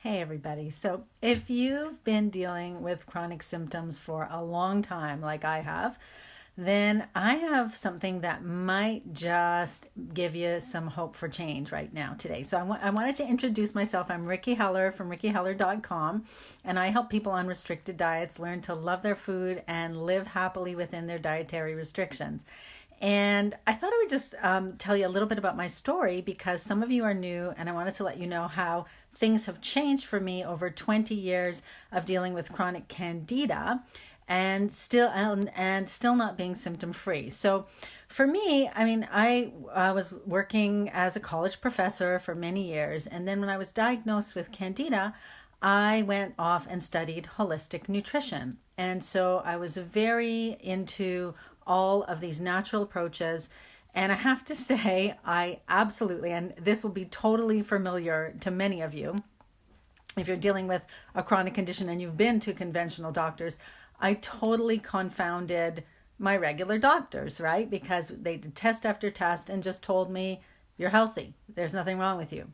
Hey everybody. So if you've been dealing with chronic symptoms for a long time, like I have, then I have something that might just give you some hope for change right now today. So I wanted to introduce myself. I'm Ricki Heller from rickiheller.com, and I help people on restricted diets learn to love their food and live happily within their dietary restrictions. And I thought I would just tell you a little bit about my story because some of you are new, and I wanted to let you know how things have changed for me over 20 years of dealing with chronic candida and still not being symptom free. So for me, I was working as a college professor for many years, and then when I was diagnosed with candida, I went off and studied holistic nutrition. And so I was very into all of these natural approaches. And I have to say, I absolutely, and this will be totally familiar to many of you, if you're dealing with a chronic condition and you've been to conventional doctors, I totally confounded my regular doctors, right? Because they did test after test and just told me, you're healthy. There's nothing wrong with you.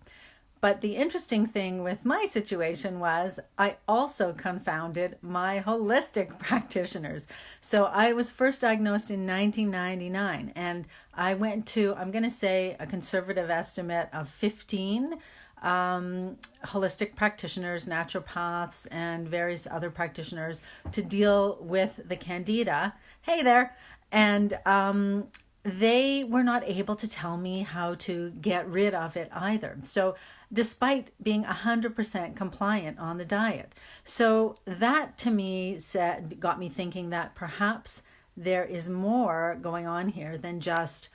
But the interesting thing with my situation was I also confounded my holistic practitioners. So I was first diagnosed in 1999, and I went to, I'm going to say, a conservative estimate of 15 holistic practitioners, naturopaths, and various other practitioners to deal with the candida. Hey there. And they were not able to tell me how to get rid of it either. So despite being 100% compliant on the diet. So that to me got me thinking that perhaps there is more going on here than just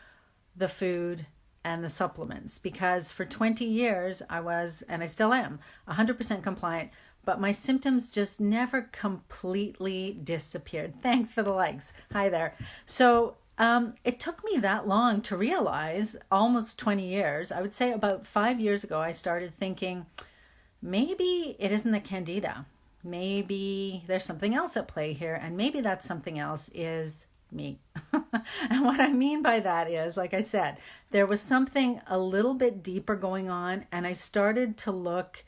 the food and the supplements, because for 20 years I was, and I still am, 100% compliant, but my symptoms just never completely disappeared. Thanks for the likes. Hi there. So it took me that long to realize, almost 20 years, I would say about 5 years ago, I started thinking, maybe it isn't the candida. Maybe there's something else at play here, and maybe that something else is me. And what I mean by that is, like I said, there was something a little bit deeper going on, and I started to look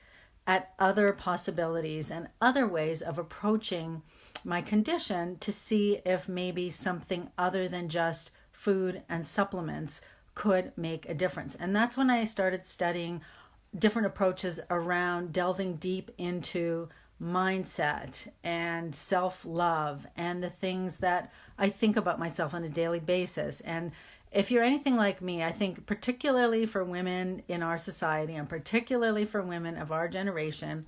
at other possibilities and other ways of approaching my condition to see if maybe something other than just food and supplements could make a difference. And that's when I started studying different approaches around delving deep into mindset and self-love and the things that I think about myself on a daily basis. And if you're anything like me, I think particularly for women in our society and particularly for women of our generation,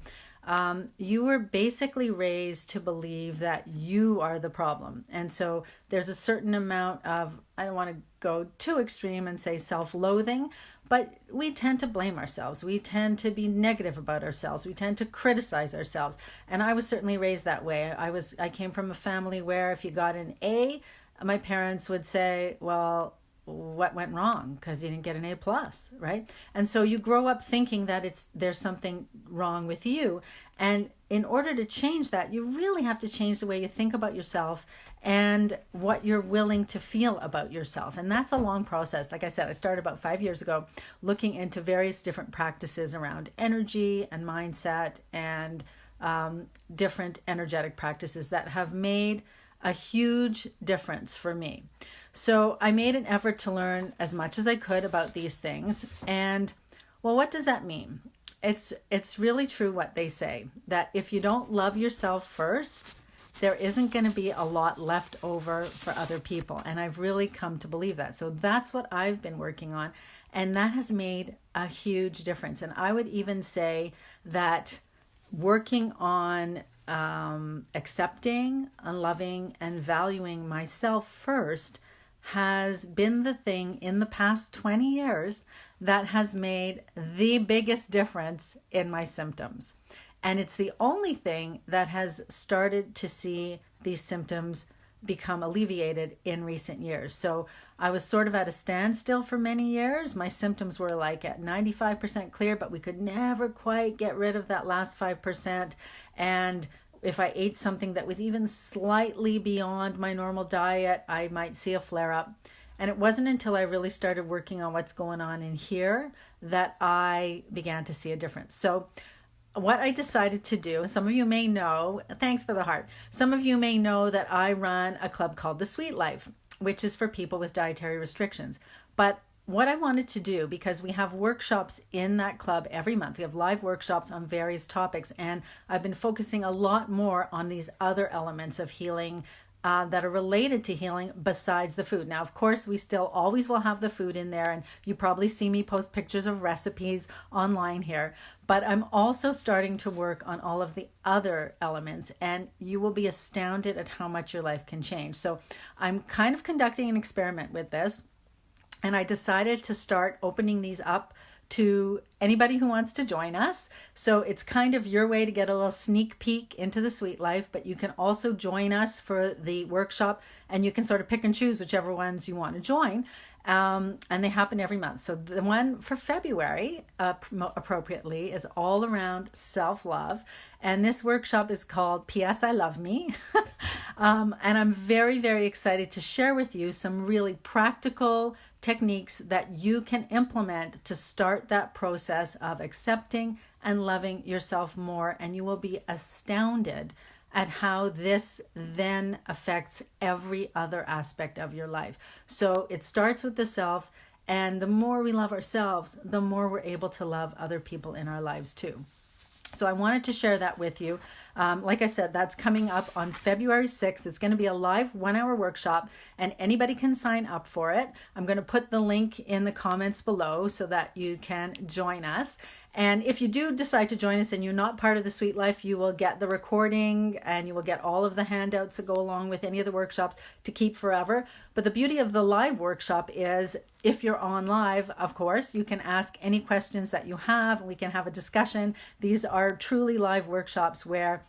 you were basically raised to believe that you are the problem. And so there's a certain amount of, I don't want to go too extreme and say self-loathing, but we tend to blame ourselves. We tend to be negative about ourselves. We tend to criticize ourselves. And I was certainly raised that way. I came from a family where if you got an A, my parents would say, well, what went wrong? Because you didn't get an A plus, right? And so you grow up thinking that there's something wrong with you. And in order to change that, you really have to change the way you think about yourself and what you're willing to feel about yourself. And that's a long process. Like I said, I started about 5 years ago looking into various different practices around energy and mindset and different energetic practices that have made a huge difference for me. So I made an effort to learn as much as I could about these things. And well, what does that mean? It's really true what they say, that if you don't love yourself first, there isn't going to be a lot left over for other people. And I've really come to believe that. So that's what I've been working on. And that has made a huge difference. And I would even say that working on accepting and loving and valuing myself first has been the thing in the past 20 years that has made the biggest difference in my symptoms. And it's the only thing that has started to see these symptoms become alleviated in recent years. So I was sort of at a standstill for many years. My symptoms were like at 95% clear, but we could never quite get rid of that last 5%. And if I ate something that was even slightly beyond my normal diet, I might see a flare-up. And it wasn't until I really started working on what's going on in here that I began to see a difference. So what I decided to do, some of you may know, thanks for the heart. Some of you may know that I run a club called the Sweet Life, which is for people with dietary restrictions. But what I wanted to do, because we have workshops in that club every month, we have live workshops on various topics, and I've been focusing a lot more on these other elements of healing that are related to healing besides the food. Now, of course, we still always will have the food in there, and you probably see me post pictures of recipes online here, but I'm also starting to work on all of the other elements, and you will be astounded at how much your life can change. So I'm kind of conducting an experiment with this, and I decided to start opening these up to anybody who wants to join us. So it's kind of your way to get a little sneak peek into the Sweet Life, but you can also join us for the workshop, and you can sort of pick and choose whichever ones you want to join. And they happen every month. So the one for February, appropriately, is all around self-love. And this workshop is called P.S. I Love Me. And I'm very, very excited to share with you some really practical techniques that you can implement to start that process of accepting and loving yourself more. And you will be astounded at how this then affects every other aspect of your life. So it starts with the self, and the more we love ourselves, the more we're able to love other people in our lives too. So I wanted to share that with you. Like I said, that's coming up on February 6th. It's going to be a live 1-hour workshop, and anybody can sign up for it. I'm going to put the link in the comments below so that you can join us. And if you do decide to join us and you're not part of the Sweet Life, you will get the recording and you will get all of the handouts that go along with any of the workshops to keep forever. But the beauty of the live workshop is, if you're on live, of course, you can ask any questions that you have. We can have a discussion. These are truly live workshops where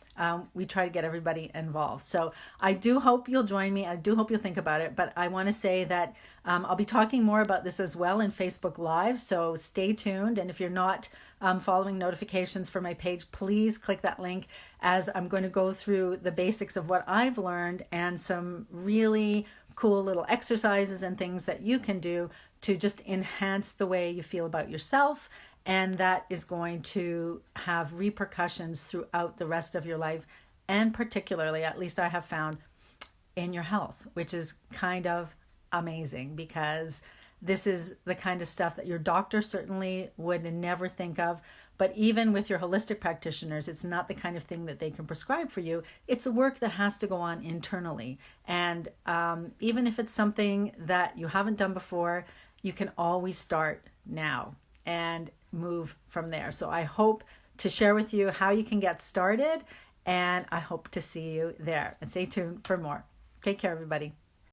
we try to get everybody involved. So I do hope you'll join me. I do hope you'll think about it. But I want to say that I'll be talking more about this as well in Facebook Live. So stay tuned. And if you're not following notifications for my page, please click that link, as I'm going to go through the basics of what I've learned and some really cool little exercises and things that you can do to just enhance the way you feel about yourself. And that is going to have repercussions throughout the rest of your life, and particularly, at least I have found, in your health, which is kind of amazing, because this is the kind of stuff that your doctor certainly would never think of. But even with your holistic practitioners, it's not the kind of thing that they can prescribe for you. It's a work that has to go on internally. And even if it's something that you haven't done before, you can always start now and move from there. So I hope to share with you how you can get started, and I hope to see you there. And stay tuned for more. Take care, everybody.